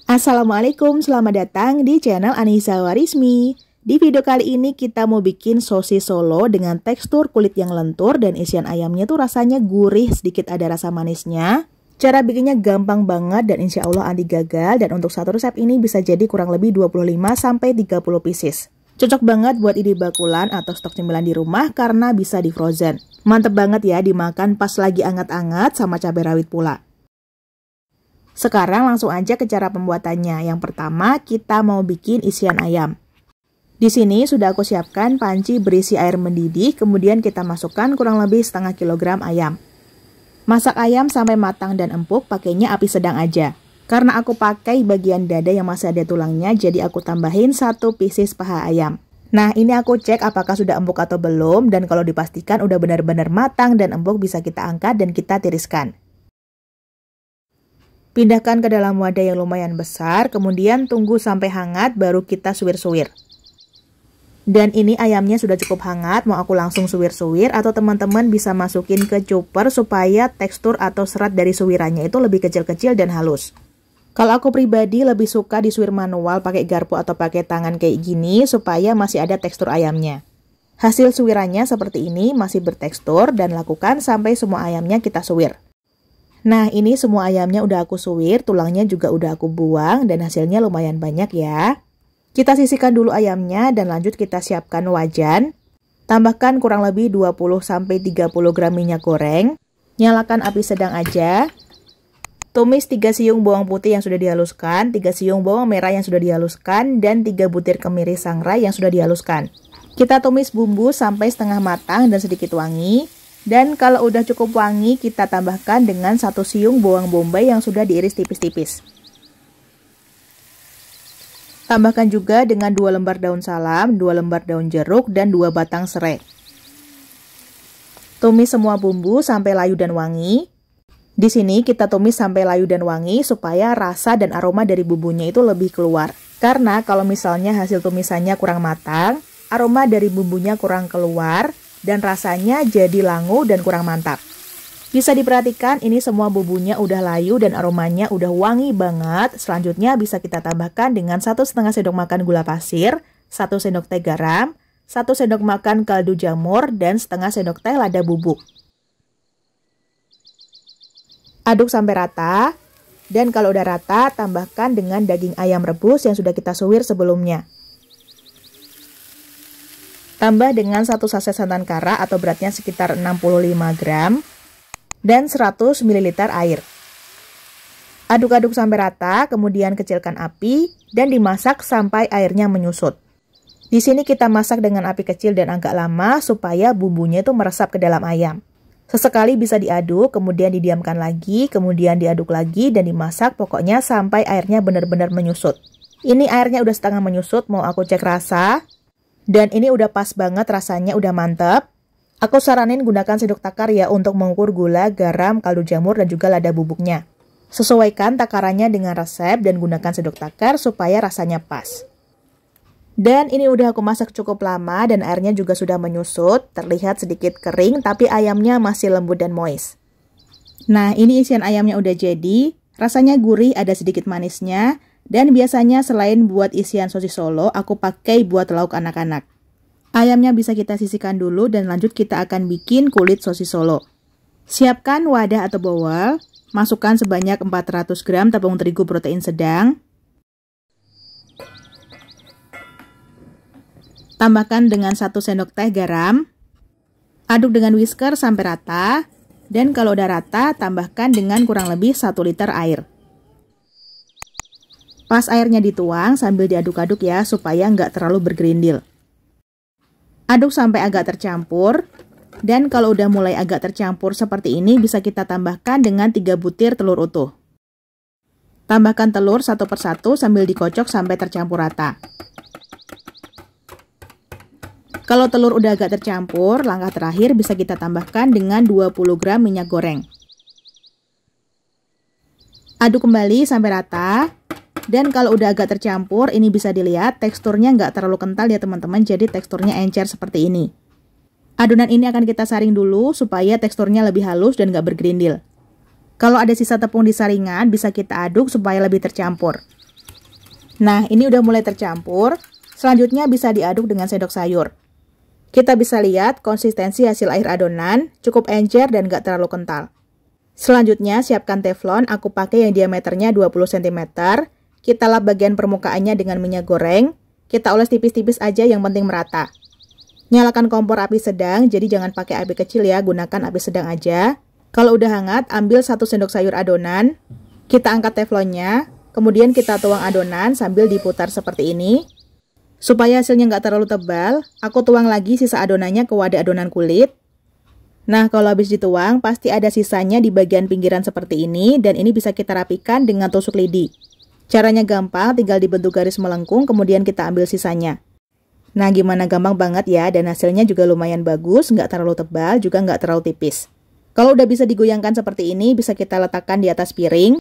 Assalamualaikum, selamat datang di channel Anissa Warismi. Di video kali ini kita mau bikin sosis Solo dengan tekstur kulit yang lentur dan isian ayamnya tuh rasanya gurih, sedikit ada rasa manisnya. Cara bikinnya gampang banget dan insya Allah anti gagal, dan untuk satu resep ini bisa jadi kurang lebih 25-30 pieces. Cocok banget buat ide bakulan atau stok cemilan di rumah karena bisa di frozen. Mantep banget ya dimakan pas lagi anget-anget sama cabai rawit pula. Sekarang langsung aja ke cara pembuatannya. Yang pertama, kita mau bikin isian ayam. Di sini sudah aku siapkan panci berisi air mendidih, kemudian kita masukkan kurang lebih setengah kilogram ayam. Masak ayam sampai matang dan empuk, pakainya api sedang aja. Karena aku pakai bagian dada yang masih ada tulangnya, jadi aku tambahin 1 pieces paha ayam. Nah, ini aku cek apakah sudah empuk atau belum, dan kalau dipastikan udah benar-benar matang dan empuk bisa kita angkat dan kita tiriskan. Pindahkan ke dalam wadah yang lumayan besar, kemudian tunggu sampai hangat baru kita suwir-suwir. Dan ini ayamnya sudah cukup hangat, mau aku langsung suwir-suwir atau teman-teman bisa masukin ke chopper supaya tekstur atau serat dari suwirannya itu lebih kecil-kecil dan halus. Kalau aku pribadi lebih suka disuwir manual pakai garpu atau pakai tangan kayak gini supaya masih ada tekstur ayamnya. Hasil suwirannya seperti ini, masih bertekstur, dan lakukan sampai semua ayamnya kita suwir. Nah, ini semua ayamnya udah aku suwir, tulangnya juga udah aku buang, dan hasilnya lumayan banyak ya. Kita sisihkan dulu ayamnya dan lanjut kita siapkan wajan. Tambahkan kurang lebih 20-30 gram minyak goreng. Nyalakan api sedang aja. Tumis 3 siung bawang putih yang sudah dihaluskan, 3 siung bawang merah yang sudah dihaluskan, dan 3 butir kemiri sangrai yang sudah dihaluskan. Kita tumis bumbu sampai setengah matang dan sedikit wangi. Dan kalau udah cukup wangi, kita tambahkan dengan 1 siung bawang bombay yang sudah diiris tipis-tipis. Tambahkan juga dengan 2 lembar daun salam, 2 lembar daun jeruk, dan 2 batang serai. Tumis semua bumbu sampai layu dan wangi. Di sini kita tumis sampai layu dan wangi supaya rasa dan aroma dari bumbunya itu lebih keluar. Karena kalau misalnya hasil tumisannya kurang matang, aroma dari bumbunya kurang keluar, dan rasanya jadi langu dan kurang mantap. Bisa diperhatikan ini semua bumbunya udah layu dan aromanya udah wangi banget. Selanjutnya bisa kita tambahkan dengan 1,5 sendok makan gula pasir, 1 sendok teh garam, 1 sendok makan kaldu jamur, dan setengah sendok teh lada bubuk. Aduk sampai rata, dan kalau udah rata tambahkan dengan daging ayam rebus yang sudah kita suwir sebelumnya. Tambah dengan 1 saset santan kara atau beratnya sekitar 65 gram dan 100 ml air. Aduk-aduk sampai rata, kemudian kecilkan api dan dimasak sampai airnya menyusut. Di sini kita masak dengan api kecil dan agak lama supaya bumbunya itu meresap ke dalam ayam. Sesekali bisa diaduk, kemudian didiamkan lagi, kemudian diaduk lagi dan dimasak pokoknya sampai airnya benar-benar menyusut. Ini airnya udah setengah menyusut, mau aku cek rasa. Dan ini udah pas banget, rasanya udah mantep. Aku saranin gunakan sendok takar ya untuk mengukur gula, garam, kaldu jamur, dan juga lada bubuknya. Sesuaikan takarannya dengan resep dan gunakan sendok takar supaya rasanya pas. Dan ini udah aku masak cukup lama dan airnya juga sudah menyusut. Terlihat sedikit kering tapi ayamnya masih lembut dan moist. Nah, ini isian ayamnya udah jadi. Rasanya gurih, ada sedikit manisnya. Dan biasanya selain buat isian sosis Solo, aku pakai buat lauk anak-anak. Ayamnya bisa kita sisihkan dulu dan lanjut kita akan bikin kulit sosis Solo. Siapkan wadah atau bowl, masukkan sebanyak 400 gram tepung terigu protein sedang. Tambahkan dengan 1 sendok teh garam. Aduk dengan whisker sampai rata. Dan kalau udah rata, tambahkan dengan kurang lebih 1 liter air. Pas airnya dituang sambil diaduk-aduk ya supaya nggak terlalu bergerindil. Aduk sampai agak tercampur. Dan kalau udah mulai agak tercampur seperti ini bisa kita tambahkan dengan 3 butir telur utuh. Tambahkan telur satu persatu sambil dikocok sampai tercampur rata. Kalau telur udah agak tercampur, langkah terakhir bisa kita tambahkan dengan 20 gram minyak goreng. Aduk kembali sampai rata. Dan kalau udah agak tercampur, ini bisa dilihat teksturnya nggak terlalu kental ya teman-teman, jadi teksturnya encer seperti ini. Adonan ini akan kita saring dulu supaya teksturnya lebih halus dan nggak bergerindil. Kalau ada sisa tepung di saringan, bisa kita aduk supaya lebih tercampur. Nah, ini udah mulai tercampur. Selanjutnya bisa diaduk dengan sendok sayur. Kita bisa lihat konsistensi hasil air adonan cukup encer dan gak terlalu kental. Selanjutnya, siapkan teflon. Aku pakai yang diameternya 20 cm. Kita lap bagian permukaannya dengan minyak goreng. Kita oles tipis-tipis aja, yang penting merata. Nyalakan kompor api sedang, jadi jangan pakai api kecil ya, gunakan api sedang aja. Kalau udah hangat, ambil 1 sendok sayur adonan. Kita angkat teflonnya. Kemudian kita tuang adonan sambil diputar seperti ini. Supaya hasilnya nggak terlalu tebal, aku tuang lagi sisa adonannya ke wadah adonan kulit. Nah, kalau habis dituang, pasti ada sisanya di bagian pinggiran seperti ini, dan ini bisa kita rapikan dengan tusuk lidi. Caranya gampang, tinggal dibentuk garis melengkung, kemudian kita ambil sisanya. Nah, gimana, gampang banget ya, dan hasilnya juga lumayan bagus, nggak terlalu tebal, juga nggak terlalu tipis. Kalau udah bisa digoyangkan seperti ini, bisa kita letakkan di atas piring.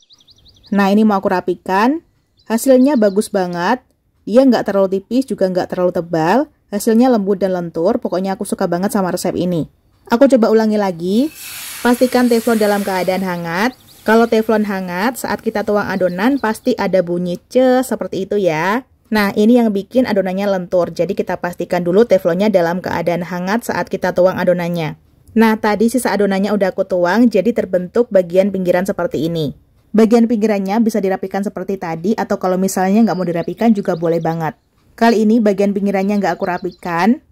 Nah, ini mau aku rapikan. Hasilnya bagus banget. Dia nggak terlalu tipis, juga nggak terlalu tebal. Hasilnya lembut dan lentur. Pokoknya aku suka banget sama resep ini. Aku coba ulangi lagi. Pastikan teflon dalam keadaan hangat. Kalau teflon hangat, saat kita tuang adonan, pasti ada bunyi ces seperti itu ya. Nah, ini yang bikin adonannya lentur. Jadi kita pastikan dulu teflonnya dalam keadaan hangat saat kita tuang adonannya. Nah, tadi sisa adonannya udah aku tuang, jadi terbentuk bagian pinggiran seperti ini. Bagian pinggirannya bisa dirapikan seperti tadi, atau kalau misalnya nggak mau dirapikan juga boleh banget. Kali ini bagian pinggirannya nggak aku rapikan.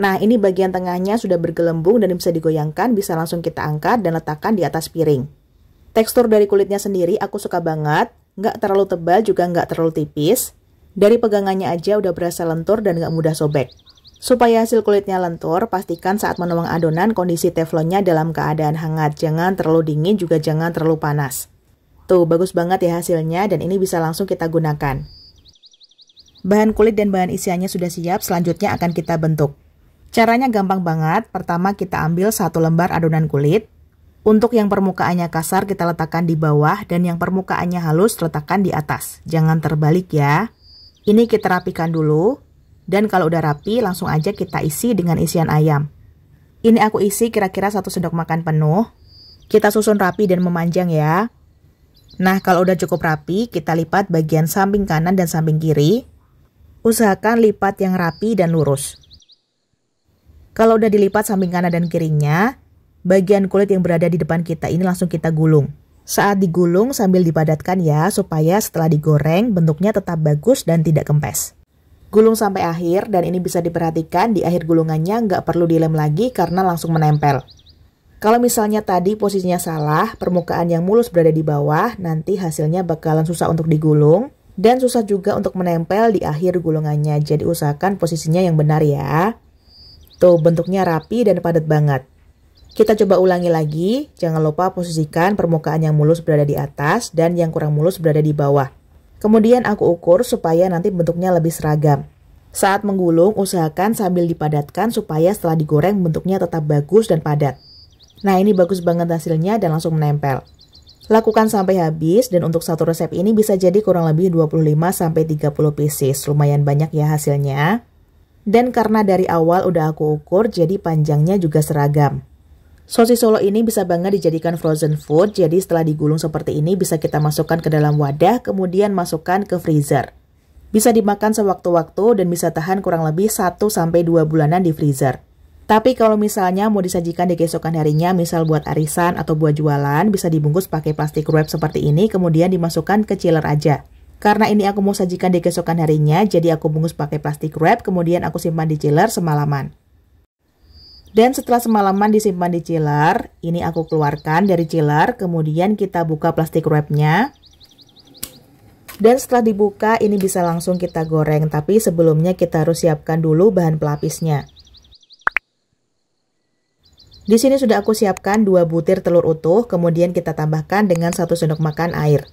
Nah, ini bagian tengahnya sudah bergelembung dan bisa digoyangkan, bisa langsung kita angkat dan letakkan di atas piring. Tekstur dari kulitnya sendiri aku suka banget, nggak terlalu tebal juga nggak terlalu tipis. Dari pegangannya aja udah berasa lentur dan nggak mudah sobek. Supaya hasil kulitnya lentur, pastikan saat menuang adonan kondisi teflonnya dalam keadaan hangat. Jangan terlalu dingin, juga jangan terlalu panas. Tuh, bagus banget ya hasilnya, dan ini bisa langsung kita gunakan. Bahan kulit dan bahan isiannya sudah siap, selanjutnya akan kita bentuk. Caranya gampang banget. Pertama, kita ambil 1 lembar adonan kulit. Untuk yang permukaannya kasar, kita letakkan di bawah, dan yang permukaannya halus, letakkan di atas. Jangan terbalik ya. Ini kita rapikan dulu, dan kalau udah rapi, langsung aja kita isi dengan isian ayam. Ini aku isi kira-kira 1 sendok makan penuh. Kita susun rapi dan memanjang ya. Nah, kalau udah cukup rapi, kita lipat bagian samping kanan dan samping kiri. Usahakan lipat yang rapi dan lurus. Kalau udah dilipat samping kanan dan kirinya, bagian kulit yang berada di depan kita ini langsung kita gulung. Saat digulung sambil dipadatkan ya, supaya setelah digoreng bentuknya tetap bagus dan tidak kempes. Gulung sampai akhir, dan ini bisa diperhatikan di akhir gulungannya nggak perlu dilem lagi karena langsung menempel. Kalau misalnya tadi posisinya salah, permukaan yang mulus berada di bawah, nanti hasilnya bakalan susah untuk digulung, dan susah juga untuk menempel di akhir gulungannya. Jadi usahakan posisinya yang benar ya. Tuh, bentuknya rapi dan padat banget. Kita coba ulangi lagi, jangan lupa posisikan permukaan yang mulus berada di atas, dan yang kurang mulus berada di bawah. Kemudian aku ukur supaya nanti bentuknya lebih seragam. Saat menggulung, usahakan sambil dipadatkan supaya setelah digoreng bentuknya tetap bagus dan padat. Nah, ini bagus banget hasilnya dan langsung menempel. Lakukan sampai habis, dan untuk satu resep ini bisa jadi kurang lebih 25-30 pieces. Lumayan banyak ya hasilnya. Dan karena dari awal udah aku ukur, jadi panjangnya juga seragam. Sosis Solo ini bisa banget dijadikan frozen food, jadi setelah digulung seperti ini bisa kita masukkan ke dalam wadah, kemudian masukkan ke freezer. Bisa dimakan sewaktu-waktu dan bisa tahan kurang lebih 1-2 bulanan di freezer. Tapi kalau misalnya mau disajikan di keesokan harinya, misal buat arisan atau buat jualan, bisa dibungkus pakai plastik wrap seperti ini, kemudian dimasukkan ke chiller aja. Karena ini aku mau sajikan di keesokan harinya, jadi aku bungkus pakai plastik wrap, kemudian aku simpan di chiller semalaman. Dan setelah semalaman disimpan di chiller, ini aku keluarkan dari chiller, kemudian kita buka plastik wrapnya. Dan setelah dibuka, ini bisa langsung kita goreng, tapi sebelumnya kita harus siapkan dulu bahan pelapisnya. Di sini sudah aku siapkan 2 butir telur utuh, kemudian kita tambahkan dengan 1 sendok makan air.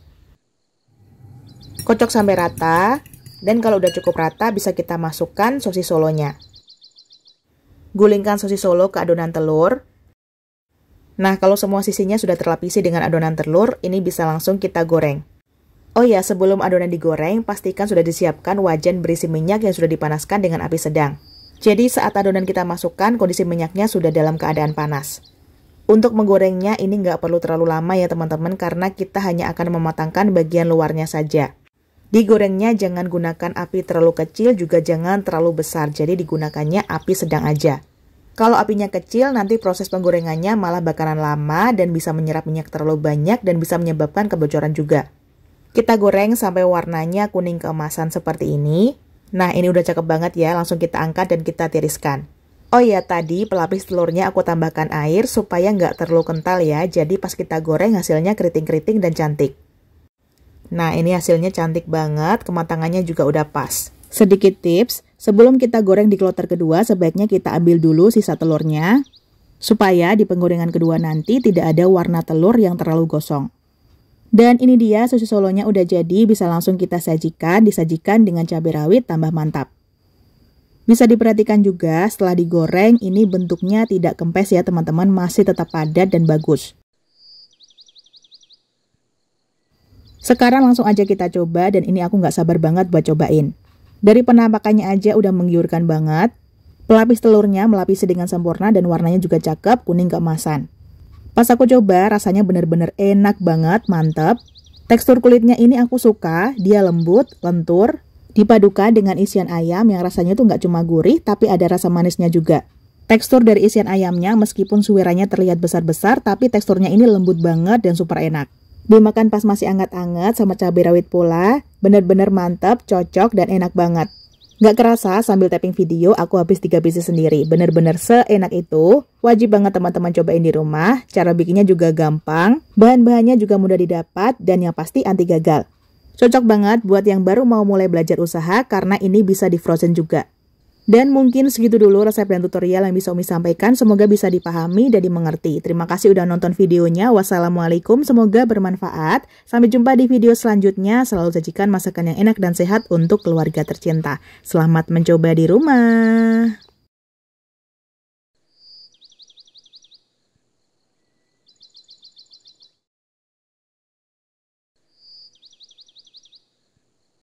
Kocok sampai rata, dan kalau udah cukup rata bisa kita masukkan sosis solonya. Gulingkan sosis solo ke adonan telur. Nah, kalau semua sisinya sudah terlapisi dengan adonan telur, ini bisa langsung kita goreng. Oh ya, sebelum adonan digoreng, pastikan sudah disiapkan wajan berisi minyak yang sudah dipanaskan dengan api sedang. Jadi saat adonan kita masukkan, kondisi minyaknya sudah dalam keadaan panas. Untuk menggorengnya ini nggak perlu terlalu lama ya teman-teman, karena kita hanya akan mematangkan bagian luarnya saja. Digorengnya jangan gunakan api terlalu kecil, juga jangan terlalu besar, jadi digunakannya api sedang aja. Kalau apinya kecil, nanti proses penggorengannya malah bakalan lama dan bisa menyerap minyak terlalu banyak dan bisa menyebabkan kebocoran juga. Kita goreng sampai warnanya kuning keemasan seperti ini. Nah, ini udah cakep banget ya, langsung kita angkat dan kita tiriskan. Oh iya, tadi pelapis telurnya aku tambahkan air supaya nggak terlalu kental ya, jadi pas kita goreng hasilnya keriting-keriting dan cantik. Nah, ini hasilnya cantik banget, kematangannya juga udah pas. Sedikit tips, sebelum kita goreng di kloter kedua, sebaiknya kita ambil dulu sisa telurnya, supaya di penggorengan kedua nanti tidak ada warna telur yang terlalu gosong. Dan ini dia sushi solonya udah jadi, bisa langsung kita sajikan, disajikan dengan cabai rawit tambah mantap. Bisa diperhatikan juga setelah digoreng, ini bentuknya tidak kempes ya teman-teman, masih tetap padat dan bagus. Sekarang langsung aja kita coba, dan ini aku nggak sabar banget buat cobain. Dari penampakannya aja udah menggiurkan banget. Pelapis telurnya melapisi dengan sempurna dan warnanya juga cakep, kuning keemasan. Pas aku coba, rasanya bener-bener enak banget, mantep. Tekstur kulitnya ini aku suka, dia lembut, lentur. Dipadukan dengan isian ayam yang rasanya tuh nggak cuma gurih, tapi ada rasa manisnya juga. Tekstur dari isian ayamnya meskipun suwiranya terlihat besar-besar, tapi teksturnya ini lembut banget dan super enak. Dimakan pas masih anget-anget sama cabai rawit pula, bener-bener mantap, cocok, dan enak banget. Nggak kerasa sambil tapping video, aku habis 3 pieces sendiri. Bener-bener seenak itu. Wajib banget teman-teman cobain di rumah. Cara bikinnya juga gampang, bahan-bahannya juga mudah didapat, dan yang pasti anti gagal. Cocok banget buat yang baru mau mulai belajar usaha, karena ini bisa di frozen juga. Dan mungkin segitu dulu resep dan tutorial yang bisa Umi sampaikan. Semoga bisa dipahami dan dimengerti. Terima kasih udah nonton videonya. Wassalamualaikum, semoga bermanfaat. Sampai jumpa di video selanjutnya. Selalu sajikan masakan yang enak dan sehat untuk keluarga tercinta. Selamat mencoba di rumah.